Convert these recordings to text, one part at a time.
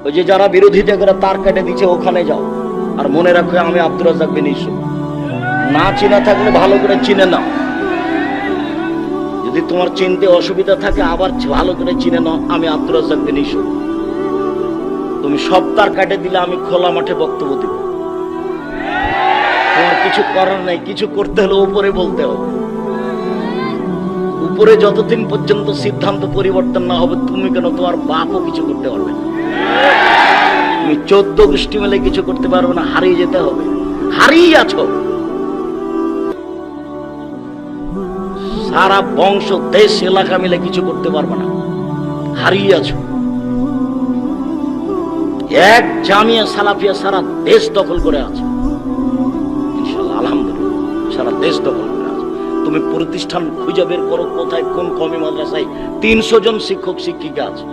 ওই যে যারা বিরোধিতা করে তার কেটে দিচ্ছে ওখানে যাও, আর মনে রাখো আমি আব্দুর রাজ্জাক বিন ইউসুফ। না চিনা থাকলে ভালো করে চিনে নাও। যদি তোমার চিনতে অসুবিধা থাকে আবার ভালো করে চিনে নাও আমি আব্দুর রাজ্জাক বিন ইউসুফ। তুমি সব তার কাটে দিলে আমি খোলা মাঠে বক্তব্য দিব। তোমার কিছু করার নাই, কিছু করতে হলে উপরে বলতে হবে। উপরে যতদিন পর্যন্ত সিদ্ধান্ত পরিবর্তন না হবে তুমি কেন তোমার বাপও কিছু করতে পারবে না। তুমি 14 গোষ্ঠী মিলে কিছু করতে পারবে না, হারিয়ে যেতে হবে। হারিয়ে আছো, সারা বংশ দেশ এলাকা মিলে কিছু করতে পারবে না, হারিয়ে আছো। এক জামিয়া সালাফিয়া সারা দেশ দখল করে আছে, ইনশাআল্লাহ আলহামদুলিল্লাহ সারা দেশ দখল করে আছে। তুমি প্রতিষ্ঠান খুঁজে বের করো কোথায় কোন কওমি মাদ্রাসায় 300 জন শিক্ষক শিক্ষিকা আছে।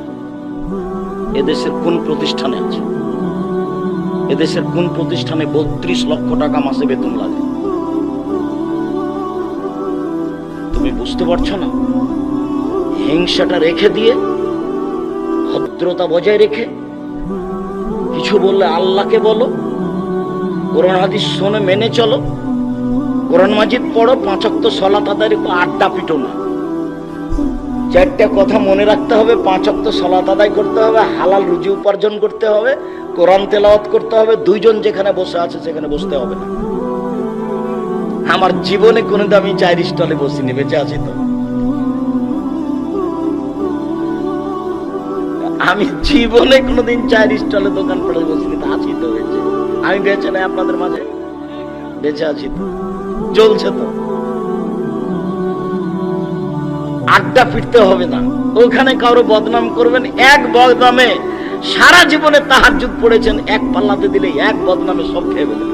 এদেশের কোন প্রতিষ্ঠানে আছে? এদেশের কোন প্রতিষ্ঠানে 32 লক্ষ টাকা মাসে বেতন লাগে? তুমি বুঝতে পারছো না? হিংসাটা রেখে দিয়ে ভদ্রতা বজায় রেখে কিছু বললে আল্লাহকে বলো, কোরআন হাদিস শুনে মেনে চলো, কোরআন মাজিদ পড়ো, 5 ওয়াক্ত সালাত আদায় করো, আড্ডা পিটো না। 4টা কথা মনে রাখতে হবে, 5 ওয়াক্ত সালাত আদায় করতে হবে, হালাল রুজি উপার্জন করতে হবে, কোরআন তেলাওয়াত করতে হবে, 2 জন যেখানে বসে আছে সেখানে বসতে হবে না। আমার জীবনে কোনোদিন আমি চায়ের স্টলে বসিনি, বেঁচে আছি তো। আমি জীবনে কোনোদিন চায়ের স্টলে দোকান পড়ে বসিনি, আছি তো বেঁচে। আমি বেঁচে নাই আপনাদের মাঝে, বেঁচে আছি তো, চলছে তো। আড্ডা ফিরতে হবে না, ওখানে কারো বদনাম করবেন। এক বদনামে সারা জীবনে তাহাজ্জুদ পড়েছেন, এক পাল্লাতে দিলে এক বদনামে সব খেয়ে ফেলেন।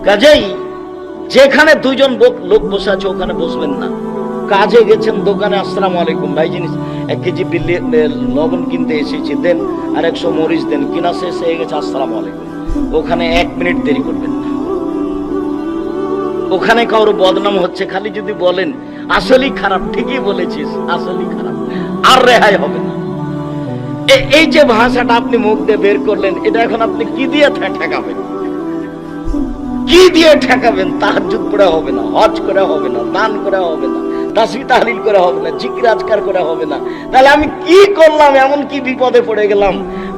কাজেই যেখানে 2 জন লোক বসে আছে ওখানে বসবেন না। কাজে গেছেন দোকানে, আসসালামু আলাইকুম ভাই, জিনিস 1 কেজি লবণ কিনতে এসেছি, দেন, আর 100 মরিচ দেন, কিনা শেষ হয়ে গেছে, আসসালামু আলাইকুম। ওখানে 1 মিনিট দেরি করবেন না। ওখানে কারো বদনাম হচ্ছে, খালি যদি বলেন আসলেই খারাপ, ঠিকই বলেছিস, আসলেই খারাপ, আর রেহাই হবে না। এই যে ভাষাটা আপনি মুখ দিয়ে বের করলেন, এটা এখন আপনি কি দিয়ে ঠেকাবেন? কি দিয়ে ঠেকাবেন? তাহাজ্জুদ পড়া হবে না, হজ করা হবে না, দান করা হবে না, তাসবিহ তাহলিল করা হবে না, জিকির আজকার করা হবে না। তাহলে আমি কি করলাম? এমন কি বিপদে পড়ে গেলাম?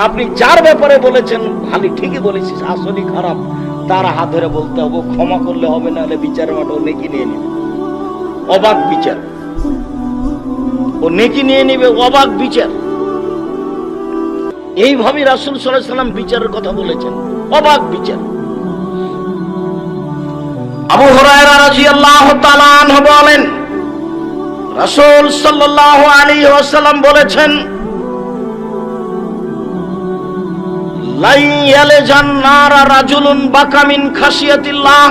আপনি যার ব্যাপারে বলেছেন ভালো, ঠিকই বলেছিস, আসলেই খারাপ, তার হাত ধরে বলতে হবে, ক্ষমা করলে হবে না, হলে বিচারের মাঠে ও নেকি নিয়ে নেবে, অবাক বিচার। ও নেকি নিয়ে নেবে, অবাক বিচার। এইভাবে রাসূল সাল্লাল্লাহু আলাইহি সাল্লাম বিচারের কথা বলেছেন, অবাক বিচার। আবু হুরায়রা রাদিয়াল্লাহু তাআলা আনহু বলেন, রাসূল সাল্লাল্লাহু আলাইহি ওয়াসাল্লাম বলেছেন, লা ইয়ালজান নারা রাজুলুন বাকা মিন খাশিয়াতিল্লাহ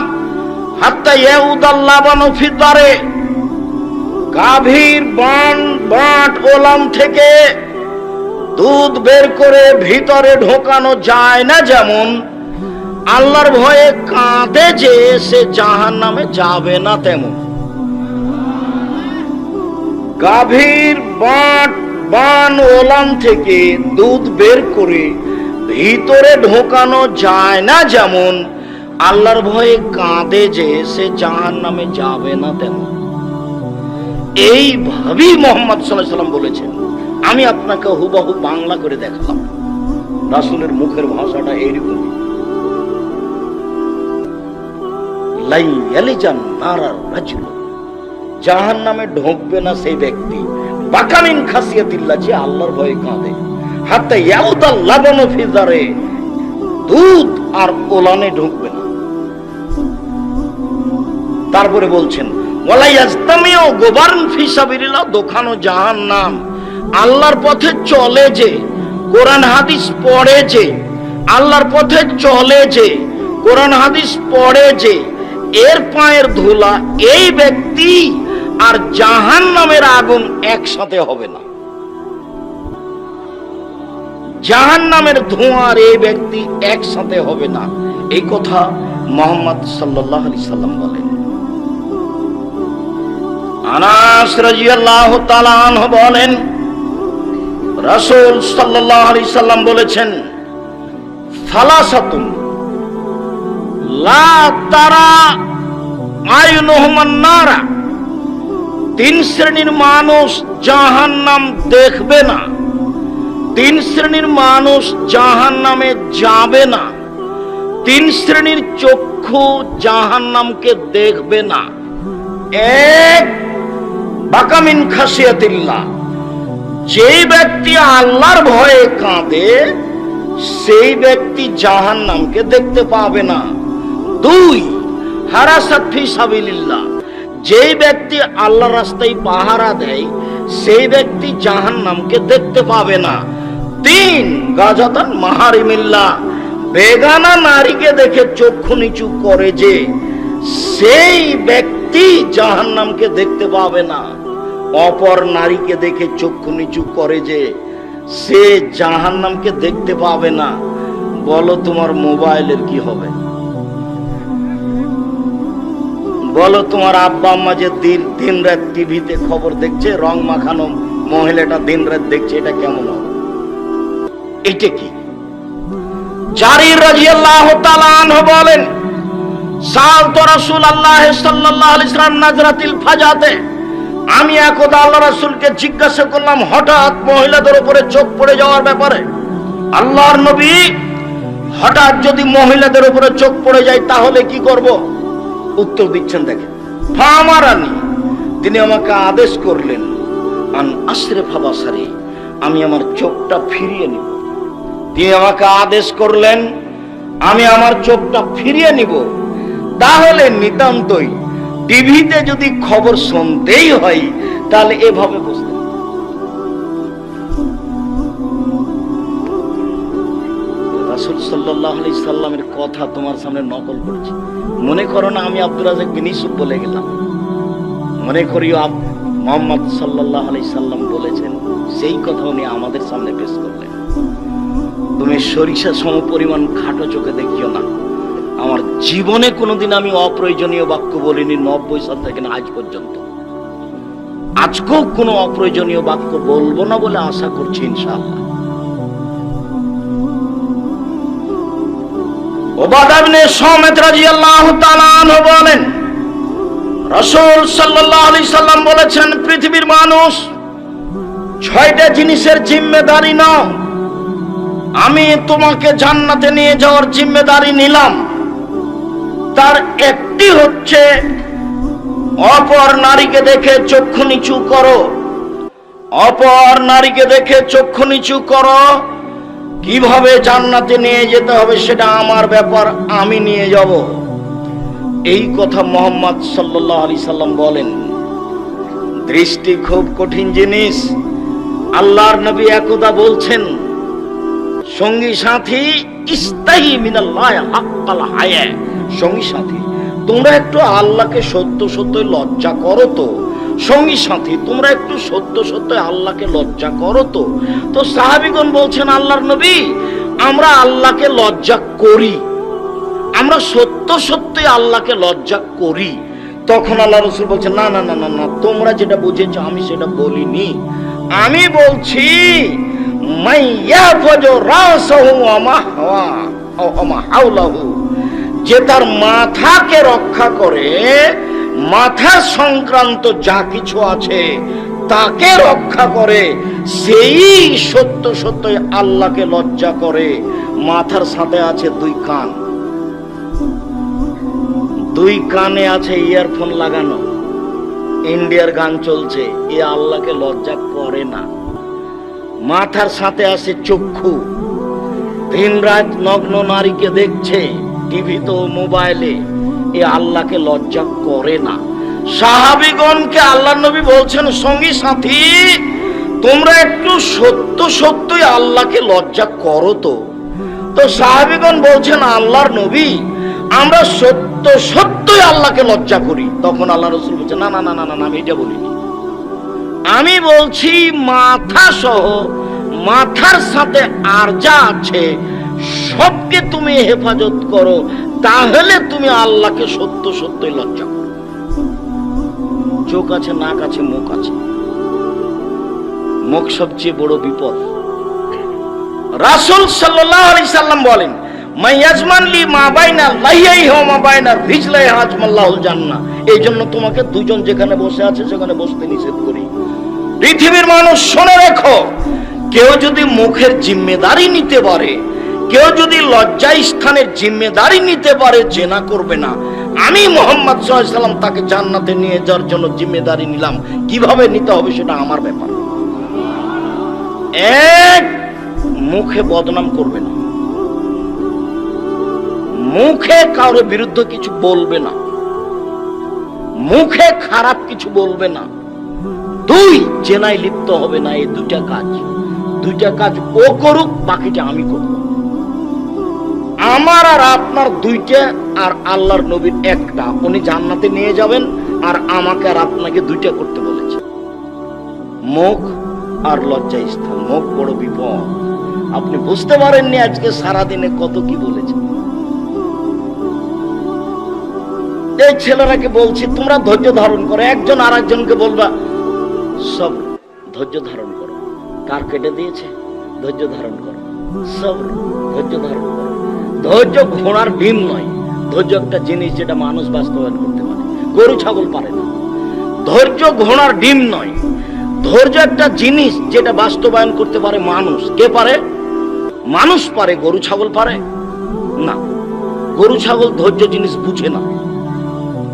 হাত্তা ইয়াউদাল লাবানু ফি দারে। গাভীর বাট ওলাম থেকে দুধ বের করে ভিতরে ঢোকানো যায় না, যেমন আল্লাহর ভয়ে কাঁদে যে সে জাহান্নামে যাবে না, তেমন গাভীর বান ওলাম থেকে দুধ বের করে ভিতরে ঢোকানো যায় না, যেমন আল্লাহর ভয়ে কাঁদে যে সে জাহান্নামে যাবে না, তেমন। এইভাবেই মুহাম্মদ সাল্লাল্লাহু আলাইহি ওয়াসাল্লাম বলেছেন। আমি আপনাকে হুবহু বাংলা করে দেখালাম, রাসূলের মুখের ভাষাটা এইরকম। লা ইয়ালজান নারার রাজুল, জাহান্নামে ঢোকবে না সেই ব্যক্তি, বাকা মিন খাশিয়াতিল্লাহ, যে আল্লাহর ভয়ে কাঁদে, হাত্তা ইয়াউদাল লাবানু ফি দারে, দুধ আর ওলানে ঢুকবে না। তারপরে বলছেন, ওয়ালা ইয়াজতামিউ গুবারন ফি সাবিলিল্লাহ দোখানো জাহান্নাম, আল্লাহর পথে চলে যে, কোরআন হাদিস পড়ে যে, আল্লাহর পথে চলে যে, কোরআন হাদিস পড়ে যে, এর পায়ের ধুলা এই ব্যক্তি আর জাহান্নামের আগুন একসাথে হবে না। জাহান্নামের ধোঁয়ার এই ব্যক্তি একসাথে হবে না, এই কথা মুহাম্মদ সাল্লাল্লাহু আলাইহি সাল্লাম বলেন। আনাস রাদিয়াল্লাহু তাআলা আনহু বলেন, রাসূল সাল্লাল্লাহু আলাইহি সাল্লাম বলেছেন, সালাসাতুন লা তারা আইনুহুমান নারা, তিন শ্রেণীর মানুষ জাহান্নাম দেখবে না, তিন শ্রেণীর মানুষ জাহান্নামে যাবে না, তিন শ্রেণীর চক্ষু জাহান্নামকে দেখবে না। এক, বাকামিন খাসিয়াতিল্লাহ, যেই ব্যক্তি আল্লাহর ভয়ে কাঁদে সেই ব্যক্তি জাহান্নামকে দেখতে পাবে না। দুই, হারাসাত ফি সাবিলিল্লাহ, যেই ব্যক্তি আল্লাহর রাস্তায় পাহারা দেয় সেই ব্যক্তি জাহান্নামকে দেখতে পাবে না। তিন, গাজাতান মাহারিমিল্লাহ, বেগানা নারীকে দেখে চক্ষু নিচু করে যে সেই ব্যক্তি জাহান্নামকে দেখতে পাবে না। অপর নারীকে দেখে চক্ষু নিচু করে যে সে জাহান্নামকে দেখতে পাবে না। বলো তোমার মোবাইলের কি হবে? বলো তোমার আব্বা আম্মা যে দিন রাত টিভিতে খবর দেখছে, রং মাখানো মহিলাটা দিন রাত দেখছে, এটা কেমন হবে? এটা কি? জারির রাদিয়াল্লাহু তাআলা আনহু বলেন, সাআলতু রাসূলুল্লাহ সাল্লাল্লাহু আলাইহি ওয়াসাল্লাম নাজরাতিল ফাজাতে, আমি একদা আল্লাহ রাসূলকে জিজ্ঞাসা করলাম হঠাৎ মহিলাদের উপরে চোখ পড়ে যাওয়ার ব্যাপারে। আল্লাহর নবী, হঠাৎ যদি মহিলাদের উপরে চোখ পড়ে যায় তাহলে কি করব? উত্তর দিচ্ছেন দেখেন, ফামারানি, তিনি আমাকে আদেশ করলেন, আন আশরিফা বাসারি, আমি আমার চোখটা ফিরিয়ে নিব। তিনি আমাকে আদেশ করলেন আমি আমার চোখটা ফিরিয়ে নিব। তাহলে নিতান্তই টিভিতে যদি খবর শুনতেই হয় তাহলে এভাবে বুঝতে হবে। রাসূল সাল্লাল্লাহু আলাইহি সাল্লামের কথা তোমার সামনে নকল করছি। মনে করো না আমি আব্দুর রাজ্জাক বিন ইউসুফ বলে গেলাম, মনে করিও মুহাম্মদ সাল্লাল্লাহু আলাইহি সাল্লাম বলেছেন, সেই কথা উনি আমাদের সামনে পেশ করলেন। তুমি সরিষা সম পরিমাণ খাটো চোখে দেখিও না। আমার জীবনে কোনোদিন আমি অপ্রয়োজনীয় বাক্য বলিনি 90 সাল থেকে না আজ পর্যন্ত। আজকেও কোনো অপ্রয়োজনীয় বাক্য বলবো না বলে আশা করছি ইনশাআল্লাহ। উবাদা ইবনে সামিত রাদিয়াল্লাহু তাআলা আনহু বলেন, রাসূল সাল্লাল্লাহু আলাইহি সাল্লাম বলেছেন, পৃথিবীর মানুষ 6টা জিনিসের জিম্মেদারি নাও, আমি তোমাকে জান্নাতে নিয়ে যাওয়ার জিম্মেদারি নিলাম। তার একটি হচ্ছে অপর নারীকে দেখে চক্ষু নিচু করো। অপর নারীকে দেখে চক্ষু নিচু করো। কিভাবে জান্নাতে নিয়ে যেতে হবে সেটা আমার ব্যাপার, আমি নিয়ে যাব। এই কথা মুহাম্মদ সাল্লাল্লাহু আলাইহি সাল্লাম বলেন। দৃষ্টি খুব কঠিন জিনিস। আল্লাহর নবী একদা বলছেন, সঙ্গী সাথী ইস্তাহি মিনাল্লাহি হাক্কাল হায়া, সঙ্গী সাথী তোমরা একটু আল্লাহকে সত্য সত্য লজ্জা করো তো। সঙ্গী সাথী তোমরা একটু সত্য সত্য আল্লাহকে লজ্জা করো তো। তো সাহাবীগণ বলছেন, আল্লাহর নবী আমরা আল্লাহকে লজ্জা করি, আমরা সত্য সত্য আল্লাহকে লজ্জা করি। তখন আল্লাহ রাসূল বলছেন, না না না না না, তোমরা যেটা বুঝেছো আমি সেটা বলিনি। আমি বলছি যে তার মাথাকে রক্ষা করে, মাথা সংক্রান্ত যা কিছু আছে তাকে রক্ষা করে, সেই সত্য সত্য আল্লাহকে লজ্জা করে। মাথার সাথে আছে 2 কান, 2 কানে আছে ইয়ারফোন লাগানো, ইন্ডিয়ার গান চলছে, এ আল্লাহকে লজ্জা করে না। মাথার সাথে আছে চক্ষু, দিন রাত নগ্ন নারীকে দেখছে টিভিতে ও মোবাইলে, এ আল্লাহকে লজ্জা করে না। সাহাবীগণকে আল্লাহর নবী বলছেন, সঙ্গী সাথী তোমরা একটু সত্য সত্যই আল্লাহকে লজ্জা করো তো। তো সাহাবীগণ বলছেন, আল্লাহর নবী আমরা সত্য সত্যই আল্লাহকে লজ্জা করি। তখন আল্লাহ রাসূল বলছেন, না না না না না, আমি এটা বলিনি। আমি বলছি মাথা সহ মাথার সাথে আর যা আছে সবকে তুমি হেফাজত করো, তাহলে তুমি আল্লাহকে সত্য সত্যই লজ্জা করো। চোখ আছে, নাক আছে, মুখ আছে। মুখ সবচেয়ে বড় বিপদ। রাসূল সাল্লাল্লাহু আলাইহি সাল্লাম বলেন, মাইয়াজমান লি মা বাইনা লাইয়াইহি ওয়া মা বাইনা রিজলাই হাজমাল্লাহুল জান্নাহ। এই জন্য তোমাকে দুজন যেখানে বসে আছে সেখানে বসতে নিষেধ করি। পৃথিবীর মানুষ শুনে রেখো, কেউ যদি মুখের জিম্মেদারি নিতে পারে, কেউ যদি লজ্জা স্থানের জিম্মেদারি নিতে পারে, জেনা করবে না, আমি মুহাম্মদ সাল্লাল্লাহু আলাইহি সাল্লাম তাকে জান্নাতে নিয়ে যাওয়ার জন্য জিম্মেদারি নিলাম। কিভাবে নিতে হবে সেটা আমার ব্যাপার। এক, মুখে বদনাম করবে না, মুখে কারোর বিরুদ্ধে কিছু বলবে না, মুখে খারাপ কিছু বলবে না। দুই, জেনায় লিপ্ত হবে না। এই দুইটা কাজ ও করুক, বাকিটা আমি করব। আমার আর আপনার দুইটা, আর আল্লাহর নবীর একটা। উনি জান্নাতে নিয়ে যাবেন, আর আমাকে আর আপনাকে দুইটা করতে বলেছে। মুখ আর লজ্জা স্থান। মুখ বড় বিপদ। আপনি বুঝতে পারেননি আজকে সারাদিনে কত কি বলেছে। এই ছেলেরাকে বলছি, তোমরা ধৈর্য ধারণ করো। একজন আর একজনকে বলবা, সব ধৈর্য ধারণ করো। কার কেটে দিয়েছে, ধৈর্য ধারণ করো। সব ধৈর্য ধারণ করো। ধৈর্য ঘোড়ার ডিম নয়। ধৈর্য একটা জিনিস যেটা মানুষ বাস্তবায়ন করতে পারে, গরু ছাগল পারে না। ধৈর্য ঘোড়ার ডিম নয়। ধৈর্য একটা জিনিস যেটা বাস্তবায়ন করতে পারে মানুষ। কে পারে? মানুষ পারে। গরু ছাগল পারে না। গরু ছাগল ধৈর্য জিনিস বুঝে না,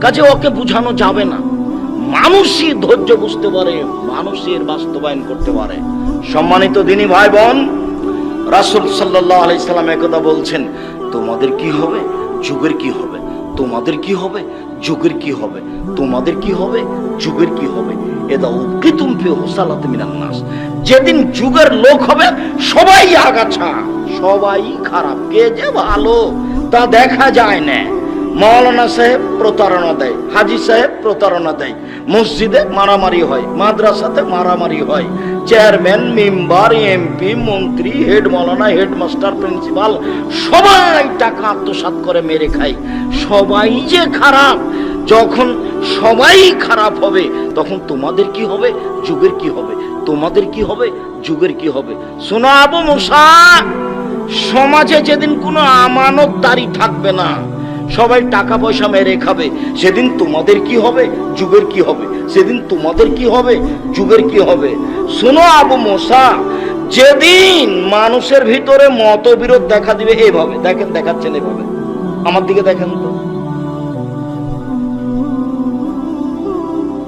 কাজে ওকে বুঝানো যাবে না। মানুষই ধৈর্য বুঝতে পারে, মানুষই এর বাস্তবায়ন করতে পারে। সম্মানিত দিনী ভাই বোন, রাসূল সাল্লাল্লাহু আলাইহি সাল্লাম একদা বলছেন, তোমাদের কি হবে, যুগের কি হবে, তোমাদের কি হবে, যুগের কি হবে, তোমাদের কি হবে, যুগের কি হবে। এদা উবকিতুম ফি হুসালাত মিনান নাস। যেদিন যুগের লোক হবে সবাই আগাছা, সবাই খারাপ। কে যে ভালো তা দেখা যায় না। মাওলানা সাহেব প্রতারণা দেয়, হাজী সাহেব প্রতারণা দেয়, মসজিদে মারামারি হয়, মাদ্রাসাতে মারামারি হয়, চেয়ারম্যান, মেম্বার, এমপি, মন্ত্রী, হেড মাওলানা, হেডমাস্টার, প্রিন্সিপাল সবাই টাকা আত্মসাৎ করে মেরে খায়। সবাই যে খারাপ। যখন সবাই খারাপ হবে তখন তোমাদের কি হবে, যুগের কি হবে, তোমাদের কি হবে, যুগের কি হবে। শোনো আবু মুসা, সমাজে যেদিন কোনো আমানতদারি থাকবে না, সবাই টাকা পয়সা মেরে খাবে, সেদিন তোমাদের কি হবে, যুগের কি হবে, সেদিন তোমাদের কি হবে, যুগের কি হবে। শোনো আবু মুসা, যেদিন মানুষের ভিতরে মতবিরোধ দেখা দিবে, এইভাবে দেখেন, দেখাচ্ছেন এইভাবে, আমার দিকে দেখেন তো,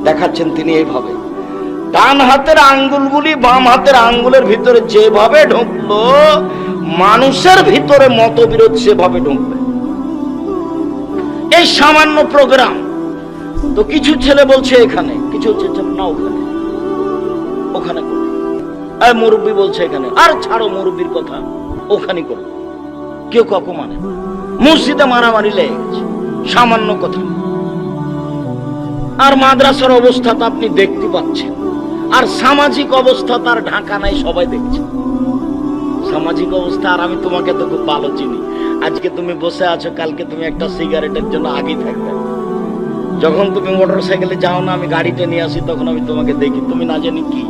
দেখাচ্ছেন তিনি এইভাবে। ডান হাতের আঙ্গুলগুলি বাম হাতের আঙ্গুলের ভিতরে যেভাবে ঢুকলো, মানুষের ভিতরে মতবিরোধ সেভাবে ঢুকবে। এই সামান্য প্রোগ্রাম তো কিছু ছেলে বলছে এখানে, কিছু না ওখানে, ওখানে করো। আর মুরব্বী বলছে এখানে, আর ছাড়ো মুরব্বীর কথা, ওখানে করো। কেউ কাকু মানে মসজিদে মারামারি লেগে গেছে, সামান্য কথা। আর মাদ্রাসার অবস্থা তো আপনি দেখতে পাচ্ছেন, আর সামাজিক অবস্থা তার ঢাকা নাই, সবাই দেখছে সামাজিক অবস্থা। আর আমি তোমাকে তো খুব ভালো চিনি। আজকে তুমি বসে আছো, কালকে তুমি একটা সিগারেটের জন্য আগেই থাকবে। যখন তুমি মোটর সাইকেলে যাও না, আমি গাড়িতে নিয়ে আসি, তখন আমি তোমাকে দেখি, তুমি না জানি কি,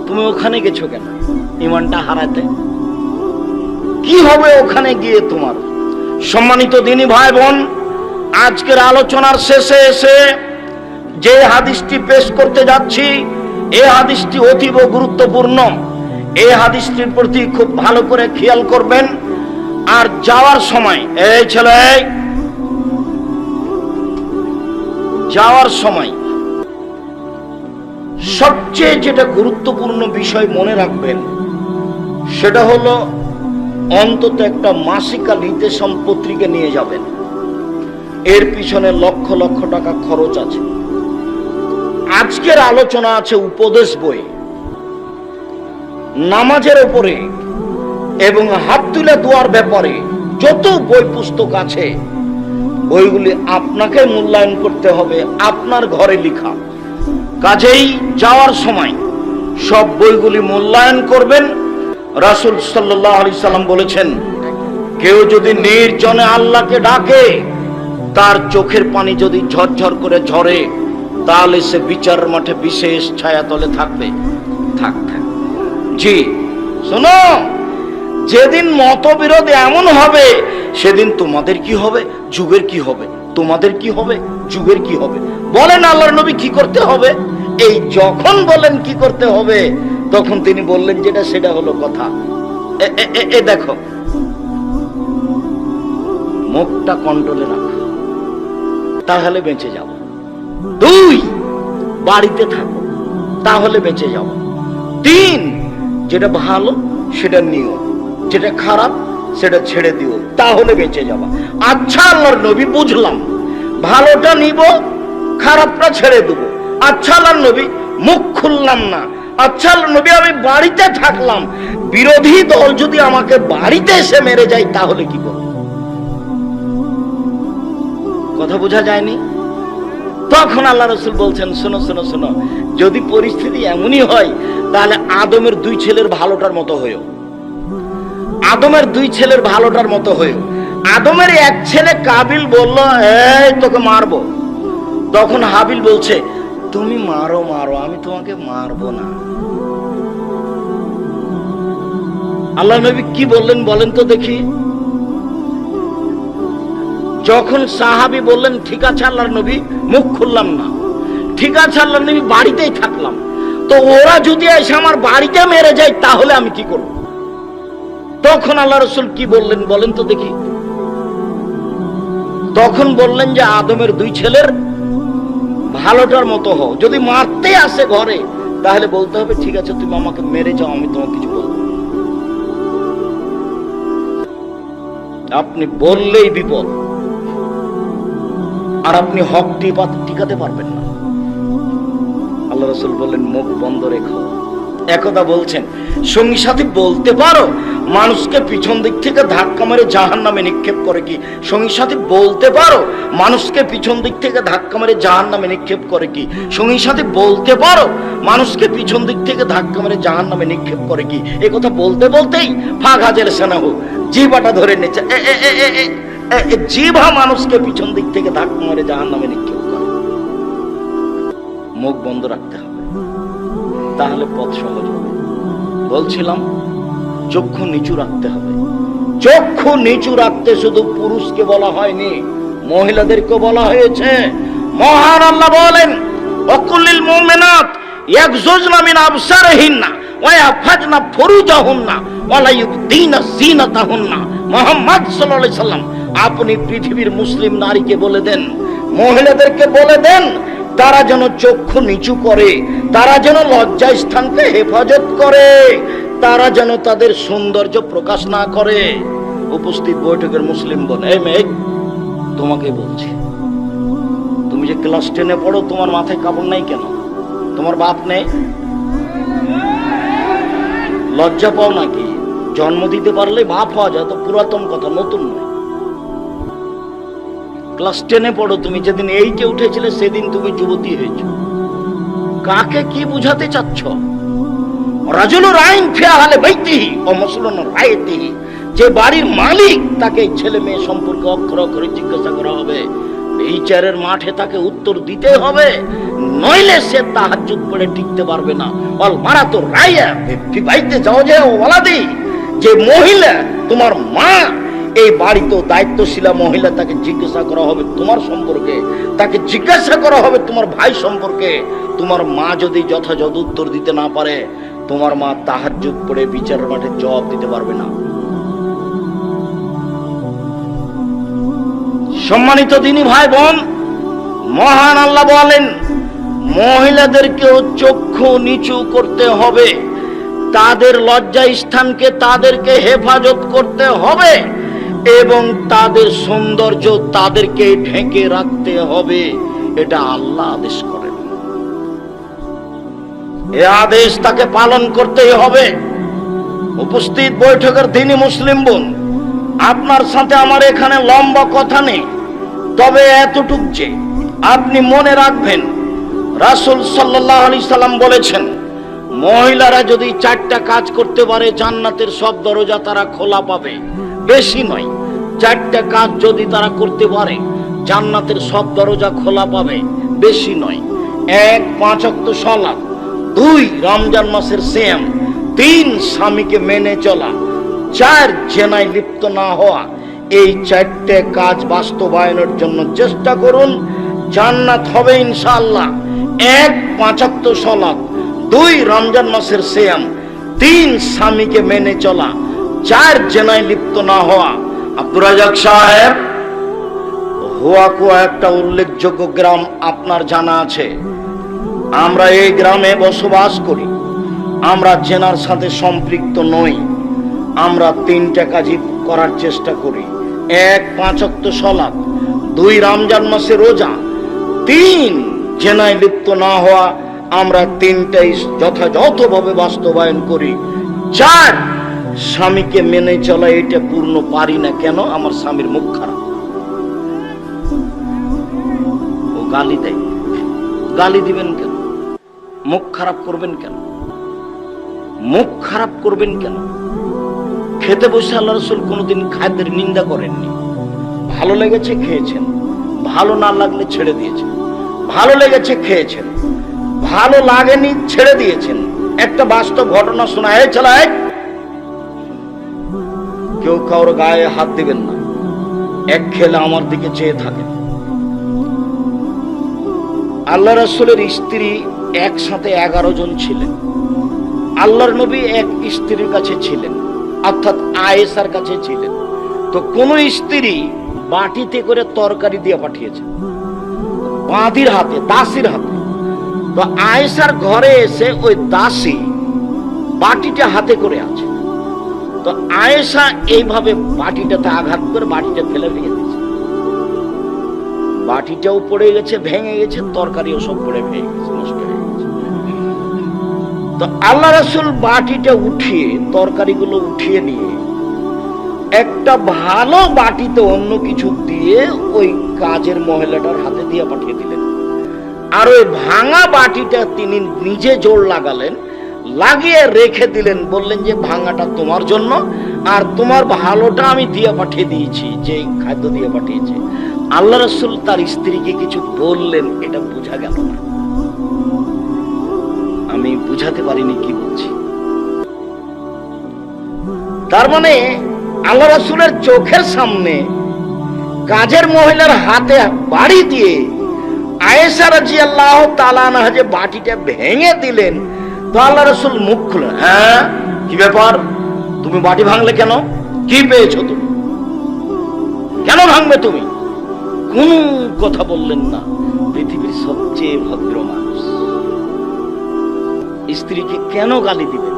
তুমি ওখানে গেছো কেন? ইমানটা হারাতে কি হবে ওখানে গিয়ে তোমার? সম্মানিত দিনী ভাই বোন, আজকের আলোচনার শেষে এসে যে হাদিসটি পেশ করতে যাচ্ছি, এই হাদিসটি অতীব গুরুত্বপূর্ণ। এই হাদিসটির প্রতি খুব ভালো করে খেয়াল করবেন। আর যাওয়ার সময়, এই ছেলে, যাওয়ার সময় সবচেয়ে যেটা গুরুত্বপূর্ণ বিষয় মনে রাখবেন, সেটা হলো অন্তত একটা মাসিকা নির্দেশন পত্রিকা নিয়ে যাবেন। এর পিছনে লক্ষ লক্ষ টাকা খরচ আছে। আজকের আলোচনা আছে উপদেশ বই, নামাজের উপরে এবং হাত তুলে দোয়ার ব্যাপারে। যত বই পুস্তক আছে, বইগুলি আপনাকে মূল্যায়ন করতে হবে, আপনার ঘরে লেখা। কাজেই যাওয়ার সময় সব বইগুলি মূল্যায়ন করবেন। রাসূল সাল্লাল্লাহু আলাইহি সাল্লাম বলেছেন, কেউ যদি নির্জনে আল্লাহকে ডাকে, তার চোখের পানি যদি ঝরঝর করে ঝরে, তাহলে সে বিচার মাঠে বিশেষ ছায়াতলে থাকবে। থাক থাক জি শোনো, যেদিন মতবিরোধ এমন হবে, সেদিন তোমাদের কি হবে, যুগের কি হবে, তোমাদের কি হবে, যুগের কি হবে। বলেন আল্লাহর নবী কি করতে হবে? এই যখন বলেন কি করতে হবে, তখন তিনি বললেন যেটা সেটা হলো কথা। এ দেখো, মুখটা কন্ট্রোলে রাখো, তাহলে বেঁচে যাব। 2, বাড়িতে থাকো, তাহলে বেঁচে যাব। 3, যেটা ভালো সেটা নিও, যেটা খারাপ সেটা ছেড়ে দিও, তাহলে বেঁচে যাবা। আচ্ছা আল্লাহর নবী, বুঝলাম, ভালোটা নিব, খারাপটা ছেড়ে দেবো। আচ্ছা আল্লাহর নবী, মুখ খুললাম না। আচ্ছা আল্লাহর নবী, আমি বাড়িতে থাকলাম, বিরোধী দল যদি আমাকে বাড়িতে এসে মেরে যায়, তাহলে কি করব? কথা বোঝা যায়নি? তখন আল্লাহ রাসূল বলছেন, শোনো শোনো শোনো, যদি পরিস্থিতি এমনই হয়, তাহলে আদমের 2 ছেলের ভালোটার মতো হয়েও, আদমের 2 ছেলের ভালোটার মতো হয়েও। আদমের এক ছেলে কাবিল বলল, এই তোকে মারবো। তখন হাবিল বলছে, তুমি মারো মারো, আমি তোমাকে মারবো না। আল্লাহ নবী কি বললেন বলেন তো দেখি? যখন সাহাবী বললেন, ঠিক আছে আল্লাহর নবী, মুখ খুললাম না, ঠিক আছে আল্লাহর নবী, বাড়িতেই থাকলাম, তো ওরা যদি এসে আমার বাড়িতে মেরে যায়, তাহলে আমি কি করব? তখন আল্লাহ রাসূল কি বললেন বলেন তো দেখি? তখন বললেন যে আদমের 2 ছেলের ভালোটার মতো হও। যদি মারতে আসে ঘরে, তাহলে বলতে হবে, ঠিক আছে তুমি আমাকে মেরে যাও, আমি তোমাকে কিছু বলবো। আপনি বললেই বিপদ, আর আপনি হক টিকাতে পারবেন না। আল্লাহ রাসূল বললেন, মুখ বন্ধ রেখো। একদা বলছেন, সঙ্গী সাথী বলতে পারো মানুষকে পিছন দিক থেকে ধাক্কা মেরে জাহান্নামে নিক্ষেপ করে কি? সঙ্গী সাথী বলতে পারো মানুষকে পিছন দিক থেকে ধাক্কা মেরে জাহান্নামে নিক্ষেপ করে কি? সঙ্গী সাথী বলতে পারো মানুষকে পিছন দিক থেকে ধাক্কা মেরে জাহান্নামে নিক্ষেপ করে কি? এই কথা বলতে বলতেই ফাঁক হাজের সেনা হোক জিভাটা ধরে নিচ্ছে। জিভা মানুষকে পিছন দিক থেকে ধাক্কা মেরে জাহান্নামে নিক্ষেপ করে। মুখ বন্ধ রাখতে হবে, তাহলে পথ সহজ হবে। বলছিলাম, চক্ষু নিচু রাখতে হবে। চক্ষু নিচু রাখতে শুধু পুরুষকে বলা হয়নি, মহিলাদেরকে বলা হয়েছে। মহান আল্লাহ বলেন, ওয়াকুলিল মুমিনাত ইয়াগযুজনা মিন আবসারিহিন্না ওয়া ইয়াহফাজনা ফুরুজাহুন্না ওয়া লা ইউবদিনা যিনাতাহুন্না। মুহাম্মদ সাল্লাল্লাহু আলাইহি সাল্লাম, আপনি পৃথিবীর মুসলিম নারীকে বলে দেন, মহিলাদেরকে বলে দেন, তারা যেন চক্ষু নিচু করে, তারা যেন লজ্জা স্থানকে হেফাজত করে, তারা যেন তাদের সৌন্দর্য প্রকাশ না করে। উপস্থিত বৈঠকের মুসলিম বোন, এই মেয়ে, তোমাকে বলছি, তুমি যে ক্লাস 10-এ পড়ো, তোমার মাথায় কাপড় নাই কেন? তোমার বাপ নেই? লজ্জা পাও নাকি? জন্ম দিতে পারলে বাপ হওয়া যায়, তো পুরাতন কথা, নতুন নয়। ক্লাস 10-এ পড়ো তুমি, যেদিন 8-এ উঠেছিলে সেদিন তুমি যুবতী হয়েছ। কাকে কি বুঝাতে চাচ্ছ? রাজুলুর আইন ফি আহলি বাইতিহি ওয়া মাসলুনুর রায়তিহি, যে বাড়ির মালিক, তাকে ছেলে মেয়ে সম্পর্কে অক্ষরে অক্ষরে জিজ্ঞাসা করা হবে। বিচারের মাঠে তাকে উত্তর দিতে হবে, নইলে সে তাহাজ্জুদ পড়ে টিকতে পারবে না। ওয়াল মারাতু রায়া ফি বাইতি জাওজিহা ওয়া ওয়ালাদি, যে মহিলা তোমার মা, এই বাড়িতে দায়িত্বশীলা মহিলা, তাকে জিজ্ঞাসা করা হবে তোমার সম্পর্কে, তাকে জিজ্ঞাসা করা হবে তোমার ভাই সম্পর্কে। তোমার মা যদি যথাযথ উত্তর দিতে না পারে, তোমার মা তাহাজ্জুদ পড়ে বিচারের মাঠে জবাব দিতে পারবে না। সম্মানিত দিনী ভাই বোন, মহান আল্লাহ বলেন, মহিলাদেরকেও চক্ষু নিচু করতে হবে, তাদের লজ্জা স্থানকে তাদেরকে হেফাজত করতে হবে, এবং তাদের সৌন্দর্য তাদেরকে ঢেকে রাখতে হবে। এটা আল্লাহ আদেশ করেন, এ আদেশ তাকে পালন করতেই হবে। উপস্থিত বৈঠকের দিনী মুসলিম বোন, আপনার সাথে আমার এখানে লম্বা কথা নেই, তবে এতটুক যে আপনি মনে রাখবেন, রাসূল সাল্লাল্লাহু আলাইহি সাল্লাম বলেছেন, মহিলারা যদি 4টা কাজ করতে পারে, জান্নাতের সব দরজা তারা খোলা পাবে। বেশি নয়, 4টা কাজ যদি তারা করতে পারে, জান্নাতের সব দরজা খোলা পাবে। বেশি নয়, 1 5 ওয়াক্ত সালাত, 2 রমজান মাসের সিয়াম, 3 স্বামীকে মেনে চলা, 4 জেনায় লিপ্ত না হওয়া। এই 4টে কাজ বাস্তবায়নের জন্য চেষ্টা করুন, জান্নাত হবে ইনশাআল্লাহ। 1 5 ওয়াক্ত সালাত, 2 রমজান মাসের সিয়াম, 3 স্বামীকে মেনে চলা, 4 জেনায় লিপ্ত না হওয়া। আব্দুর রাজ্জাক সাহেব, হুয়াকুয়া একটা উল্লেখযোগ্য গ্রাম আপনার জানা আছে। আমরা এই গ্রামে বসবাস করি। আমরা জেনার সাথে সম্পৃক্ত নই। আমরা 3টা কাজই করার চেষ্টা করি। 1 5 ওয়াক্ত সালাত, 2 রমজান মাসে রোজা, 3 জেনায় লিপ্ত না হওয়া। আমরা 3টাই যথাযথভাবে বাস্তবায়ন করি। 4 স্বামীকে মেনে চলা। এটা পূর্ণ পারি না কেন? আমার স্বামীর মুখ খারাপ, ও গালি দেয়। গালি দিবেন কেন? মুখ খারাপ করবেন কেন? মুখ খারাপ করবেন কেন? খেতে বসে আল্লাহ রাসূল কোনোদিন খাদ্যের নিন্দা করেননি। ভালো লেগেছে খেয়েছেন, ভালো না লাগলে ছেড়ে দিয়েছেন। ভালো লেগেছে খেয়েছেন, ভালো লাগেনি ছেড়ে দিয়েছেন। একটা বাস্তব ঘটনা শোনা। এই চালায়, কেউ কারোর গায়ে হাত দিবেন না। এক খেলে আমার দিকে চেয়ে থাকেন। আল্লাহ রাসূলের স্ত্রী একসাথে 11 জন ছিলেন। আল্লাহর নবী এক স্ত্রীর কাছে ছিলেন, অর্থাৎ আয়েশার কাছে ছিলেন। তো কোন স্ত্রী বাটিতে করে তরকারি দিয়ে পাঠিয়েছে বাঁধির হাতে, দাসীর হাতে। তো আয়েশার ঘরে এসে ওই দাসী বাটিটা হাতে করে আছে। তো আয়েশা এইভাবে বাটিটাতে আঘাত করে বাটিটা ফেলে ভেঙে দিয়েছে। বাটিটাও পড়ে গেছে, ভেঙে গেছে, তরকারিও সব পড়ে ভেঙে গেছে, নষ্ট হয়ে গেছে। তো আল্লাহ রাসূল বাটিটা উঠিয়ে, তরকারিগুলো উঠিয়ে নিয়ে একটা ভালো বাটিতে অন্য কিছু দিয়ে ওই কাজের মহিলাটার হাতে দিয়ে পাঠিয়ে দিলেন। আর ওই ভাঙা বাটিটা তিনি নিজে জোর লাগালেন, লাগিয়ে রেখে দিলেন। বললেন যে ভাঙাটা তোমার জন্য, আর তোমার ভালোটা আমি দিয়ে পাঠিয়ে দিয়েছি, যে খাদ্য দিয়ে পাঠিয়েছে। আল্লাহ রাসূল তার স্ত্রীকে কিছু বললেন, এটা বোঝা গেল না। আমি বুঝাতে পারিনি কি বলছি। তার মানে আল্লাহ রাসূলের চোখের সামনে কাজের মহিলার হাতে বাড়ি দিয়ে আয়েশা রাদিয়াল্লাহু তাআলা আনহা যে বাটিটা ভেঙে দিলেন। তো আল্লাহ রাসূল মুখ খুললেন, হ্যাঁ কি ব্যাপার, তুমি বাটি ভাঙলে কেন? কি পেয়েছো তুমি? কেন ভাঙবে তুমি? কোন কথা বললেন না। পৃথিবীর সবচেয়ে ভদ্র মানুষ স্ত্রীকে কেন গালি দিবেন,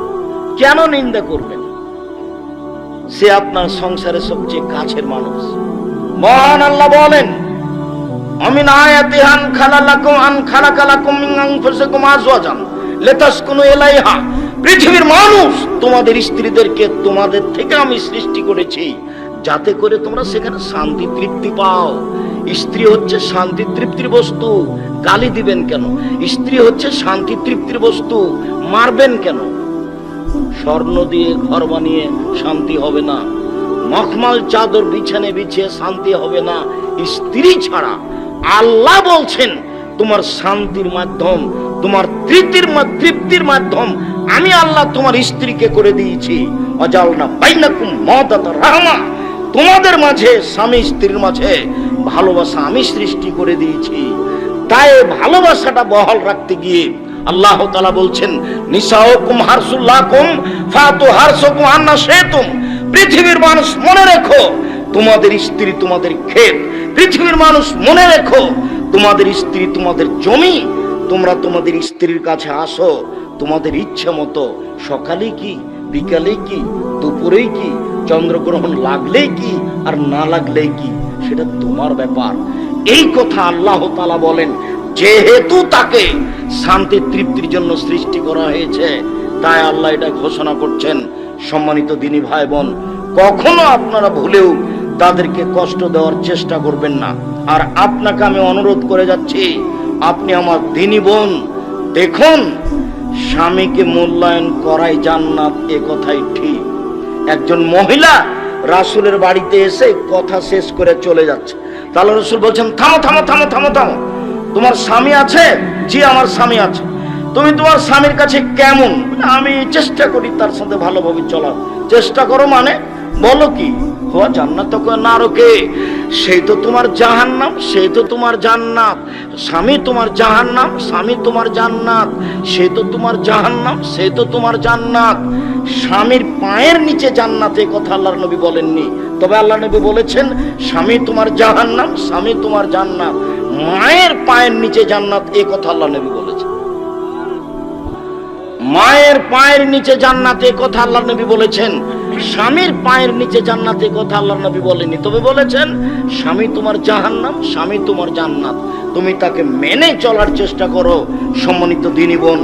কেন নিন্দা করবেন? সে আপনার সংসারের সবচেয়ে কাছের মানুষ। মহান আল্লাহ বলেন, আমিন আয়াতিহান খালালাকুম আন খালাকালাকুম মিন আনফুসিকুম আজওয়াজান লিতাসকুনু ইলাইহা। পৃথিবীর মানুষ, তোমাদের স্ত্রীদেরকে তোমাদের থেকে আমি সৃষ্টি করেছি যাতে করে তোমরা সেখানে শান্তি তৃপ্তি পাও। স্ত্রী হচ্ছে শান্তি তৃপ্তির বস্তু। গালি দিবেন কেন? স্ত্রী হচ্ছে শান্তি তৃপ্তির বস্তু। মারবেন কেন? স্বর্ণ দিয়ে ঘর বানিয়ে শান্তি হবে না, মখমল চাদর বিছানে বিছিয়ে শান্তি হবে না স্ত্রী ছাড়া। আল্লাহ বলছেন তোমার শান্তির মাধ্যম, তোমার তৃপ্তির মাধ্যম আমি আল্লাহ তোমার স্ত্রীকে করে দিয়েছি। অজালনা বাইনাকুম মাওদাতার রাহমা, তোমাদের মাঝে স্বামী স্ত্রীর মাঝে ভালোবাসা আমি সৃষ্টি করে দিয়েছি। তাই ভালোবাসাটা বহাল রাখতে গিয়ে আল্লাহ তাআলা বলছেন, নিসাউকুম হারসুল লাকুম ফাতু হারসুকুম আন্না শাইতুম। পৃথিবীর মানুষ মনে রেখো, তোমাদের স্ত্রী তোমাদের ক্ষেত। পৃথিবীর মানুষ মনে রেখো, তোমাদের স্ত্রী তোমাদের জমি। তোমরা তোমাদের স্ত্রীর কাছে আসো তোমাদের ইচ্ছা মতো, সকালে কি, বিকালে কি, দুপুরে কি, চন্দ্রগ্রহণ লাগলেই কি আর না লাগলেই কি, সেটা তোমার ব্যাপার। এই কথা আল্লাহ তাআলা বলেন। যেহেতু তাকে শান্তি তৃপ্তির জন্য সৃষ্টি করা হয়েছে, তাই আল্লাহ এটা ঘোষণা করছেন। সম্মানিত দিনী ভাই বোন, কখনো আপনারা ভুলেও তাদেরকে কষ্ট দেওয়ার চেষ্টা করবেন না। আর আপনাকে আমি অনুরোধ করে যাচ্ছি, আপনি আমার দিনী বোন, দেখুন স্বামীকে মূল্যায়ন করাই জান্নাত, এ কথাই ঠিক। একজন মহিলা রাসূলের বাড়িতে এসে কথা শেষ করে চলে যাচ্ছে। তাহলে রাসূল বলছেন থামো থামো থামো থামো থামো, তোমার স্বামী আছে? জি আমার স্বামী আছে। তুমি তোমার স্বামীর কাছে কেমন? আমি চেষ্টা করি তার সাথে ভালোভাবে চলার। চেষ্টা করো মানে বলো কি? হওয়া জান্নাত না রোকে, সেই তো তোমার জাহান্নাম, সেই তো তোমার জান্নাত। স্বামী তোমার জাহান্নাম, স্বামী তোমার জান্নাত। সে তো তোমার জাহান্নাম, সে তো তোমার জান্নাত। স্বামীর পায়ের নিচে জান্নাত, এই কথা আল্লাহর নবী বলেননি। তবে আল্লাহ নবী বলেছেন স্বামী তোমার জাহান্নাম, স্বামী তোমার জান্নাত। মায়ের পায়ের নিচে জান্নাত, এই কথা আল্লাহ নবী বলেছেন। মায়ের পায়ের নিচে জান্নাতে কথা আল্লাহর নবী বলেছেন। স্বামীর পায়ের নিচে জান্নাতে কথা আল্লাহর নবী বলেননি। তবে বলেছেন স্বামী তোমার জাহান্নাম, স্বামী তোমার জান্নাত। তুমি তাকে মেনে চলার চেষ্টা করো। সম্মানিত দিনী বোন,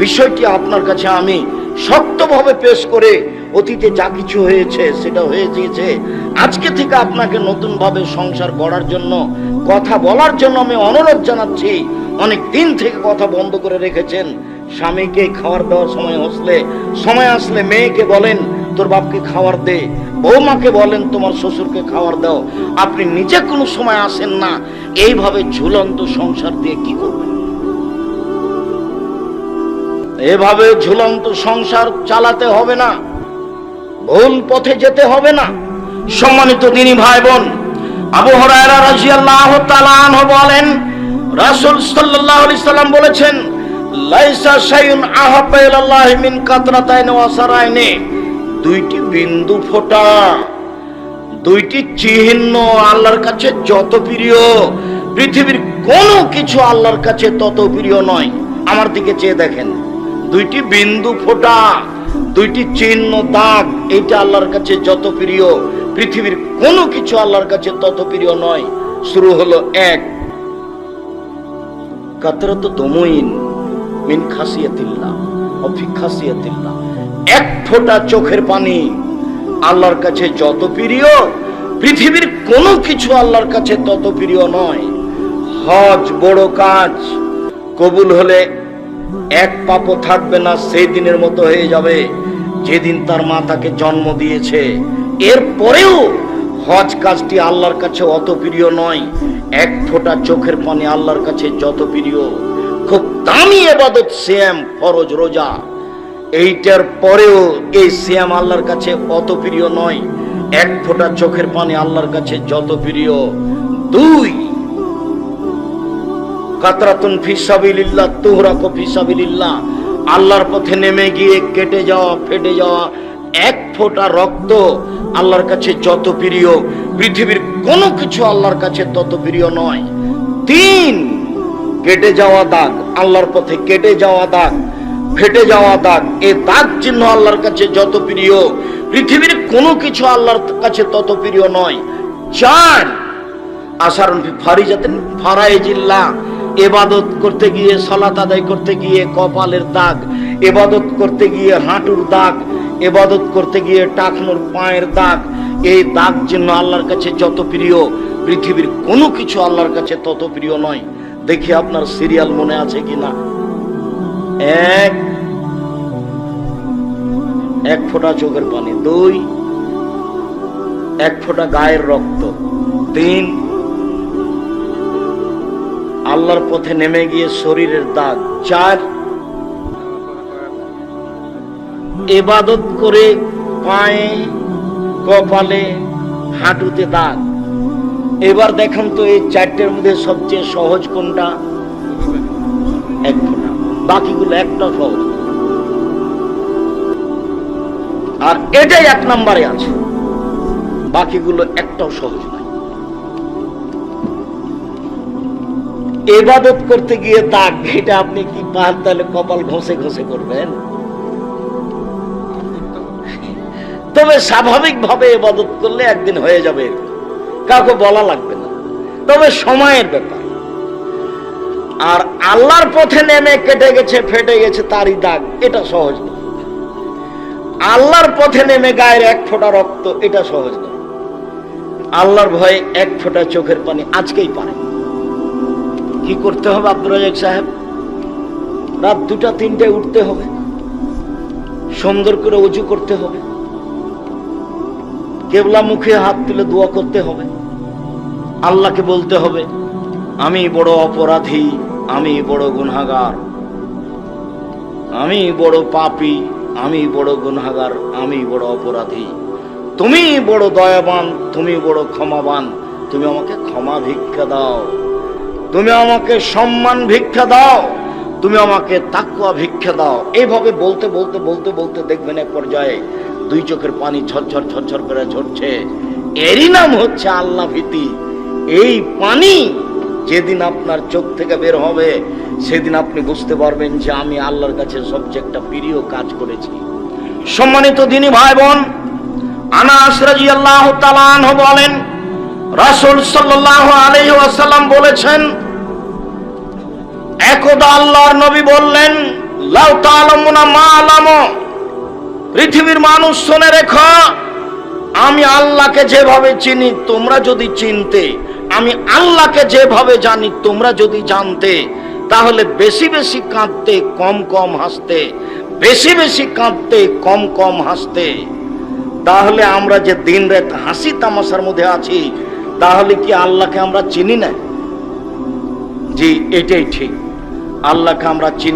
বিষয়টি আপনার কাছে আমি শক্তভাবে পেশ করে, অতীতে যা কিছু হয়েছে সেটা হয়ে গিয়েছে, আজকে থেকে আপনাকে নতুন ভাবে সংসার গড়ার জন্য কথা বলার জন্য আমি অনুরোধ জানাচ্ছি। অনেক দিন থেকে কথা বন্ধ করে রেখেছেন। স্বামীকে খাবার দেওয়ার সময় আসলে মেয়েকে বলেন তোর বাপকে খাবার দে, বৌমাকে বলেন তোমার শ্বশুরকে খাবার দাও। আপনি নিজে কোনো সময় আসেন না। এইভাবে ঝুলন্ত সংসার দিয়ে কি করবেন? এভাবে ঝুলন্ত সংসার চালাতে হবে না, ভুল পথে যেতে হবে না। সম্মানিত দিনী ভাই বোন, আবু হুরায়রা রাদিয়াল্লাহু তাআলা আনহু বলেন রাসূল সাল্লাল্লাহু আলাইহি সাল্লাম বলেছেন লাইসা শাইউন আহাব্বা ইলাল্লাহি মিন কাতরাতাইন ওয়া সারাইনি। দুইটি বিন্দু ফোঁটা, দুইটি চিহ্ন আল্লাহর কাছে যত প্রিয়, পৃথিবীর কোনো কিছু আল্লাহর কাছে তত প্রিয় নয়। আমার দিকে চেয়ে দেখেন, দুইটি বিন্দু ফোঁটা, দুইটি চিহ্ন দাগ, এটা আল্লাহর কাছে যত প্রিয়, পৃথিবীর কোনো কিছু আল্লাহর কাছে তত প্রিয় নয়। শুরু হলো এক, কাতরাতু দুমুইন মিন খাসিয়াতিল্লাহ ওয়া ফি খাসিয়াতিল্লাহ। এক ফোঁটা চোখের পানি আল্লাহর কাছে যত প্রিয়, পৃথিবীর কোনো কিছু আল্লাহর কাছে তত প্রিয় নয়। হজ বড় কাজ, কবুল হলে এক পাপও থাকবে না, সেই দিনের মতো হয়ে যাবে যেদিন তার মা তাকে জন্ম দিয়েছে। এরপরেও হজ কাজটি আল্লাহর কাছে অত প্রিয় নয়। এক ফোঁটা চোখের পানি আল্লাহর কাছে যত প্রিয়। খুব দামি ইবাদত সিয়াম, ফরজ রোজা, এইটার পরেও এই সিয়াম আল্লাহর কাছে অত প্রিয় নয়। এক ফোঁটা চোখের পানি আল্লাহর কাছে যত প্রিয়। দুই, কাতরাতুন ফি সাবিলিল্লাহ তুহরাকু ফি সাবিলিল্লাহ। আল্লাহর পথে নেমে গিয়ে কেটে যাওয়া, ফেটে যাওয়া এক ফোঁটা রক্ত আল্লাহর কাছে যত প্রিয়, পৃথিবীর কোনো কিছু আল্লাহর কাছে তত প্রিয় নয়। তিন, কেটে যাওয়া দাগ, আল্লাহর পথে কেটে যাওয়া দাগ, ফেটে যাওয়া দাগ, এই দাগ চিহ্ন আল্লাহর কাছে যত প্রিয়, পৃথিবীর কোনো কিছু আল্লাহর কাছে তত প্রিয় নয়। চার, আসারুন ফি ফারিজাতিন ফারাইজিল্লাহ। ইবাদত করতে গিয়ে, সালাত আদায় করতে গিয়ে কপালের দাগ, ইবাদত করতে গিয়ে হাঁটুর দাগ, ইবাদত করতে গিয়ে টাকনুর পায়ের দাগ, এই দাগ চিহ্ন আল্লাহর কাছে যত প্রিয়, পৃথিবীর কোনো কিছু আল্লাহর কাছে তত প্রিয় নয়। দেখি আপনার সিরিয়াল মনে আছে কিনা। এক ফোঁটা চোখের পানি। দুই, এক ফোঁটা গায়ের রক্ত। তিন, আল্লাহর পথে নেমে গিয়ে শরীরের দাগ। চার, ইবাদত করে পায়ে, কপালে, হাঁটুতে দাগ। এবার দেখেন তো এই চারটের মধ্যে সবচেয়ে সহজ কোনটা? এক ফোঁটা। বাকিগুলো একটা সহজ, আর এটাই এক নম্বরে আছে, বাকিগুলো একটাও সহজ নয়। ইবাদত করতে গিয়ে দাগ, এটা আপনি কি পাহাড় তাহলে কপাল ঘষে ঘষে করবেন? তবে স্বাভাবিক ভাবে ইবাদত করলে একদিন হয়ে যাবে, কাউকে বলা লাগবে না। তবে সময়ের ব্যাপার। আর আল্লাহর পথে নেমে কেটে গেছে, ফেটে গেছে তারই দাগ, এটা সহজ না। আল্লাহর পথে নেমে গায়ের এক ফোঁটা রক্ত, এটা সহজ না। আল্লাহর ভয়ে এক ফোঁটা চোখের পানি আজকেই পারে। কি করতে হবে আব্দুর রাজ্জাক সাহেব? রাত 2টা 3টায় উঠতে হবে, সুন্দর করে ওযু করতে হবে, কেবলা মুখে হাত তুলে দোয়া করতে হবে, আল্লাহকে বলতে হবে আমি বড় অপরাধী, আমি বড় গুনাহগার, আমি বড় পাপী, আমি বড় গুনাহগার, আমি বড় অপরাধী। তুমি বড় দয়াবান, তুমি বড় ক্ষমাবান, তুমি আমাকে ক্ষমা ভিক্ষা দাও, তুমি আমাকে সম্মান ভিক্ষা দাও, তুমি আমাকে তাকওয়া ভিক্ষা দাও। এইভাবে বলতে বলতে বলতে বলতে দেখবেন এক পর্যায়ে দুই চোখের পানি ঝরঝর ঝরঝর করে ঝরছে। এরই নাম হচ্ছে আল্লাহ ভীতি। এই পানি যেদিন আপনার চোখ থেকে বের হবে সেদিন আপনি বুঝতে পারবেন যে আমি আল্লাহর কাছে সবচেয়ে একটা প্রিয় কাজ করেছি। সম্মানিত দিনী ভাই বোন, আনাস রাদিয়াল্লাহু তাআলা আনহু বলেন, রাসূল সাল্লাল্লাহু আলাইহি ওয়াসাল্লাম বলেছেন, একদা আল্লাহর নবী বললেন, লাউ তাআলামুনা মা আলামু, পৃথিবীর মানুষ শুনে রেখো, আমি আল্লাহকে যেভাবে চিনি তোমরা যদি চিনতে, আমি আল্লাহকে যেভাবে জানি তোমরা যদি জানতে, তাহলে বেশি বেশি কাঁদতে কম কম হাসতে, বেশি বেশি কাঁদতে কম কম হাসতে। তাহলে আমরা যে দিন রাত হাসি তামাশার মধ্যে আছি, তাহলে কি আল্লাহকে আমরা চিনি না? জি, এটাই ঠিক, আল্লাহকে আমরা চিনি।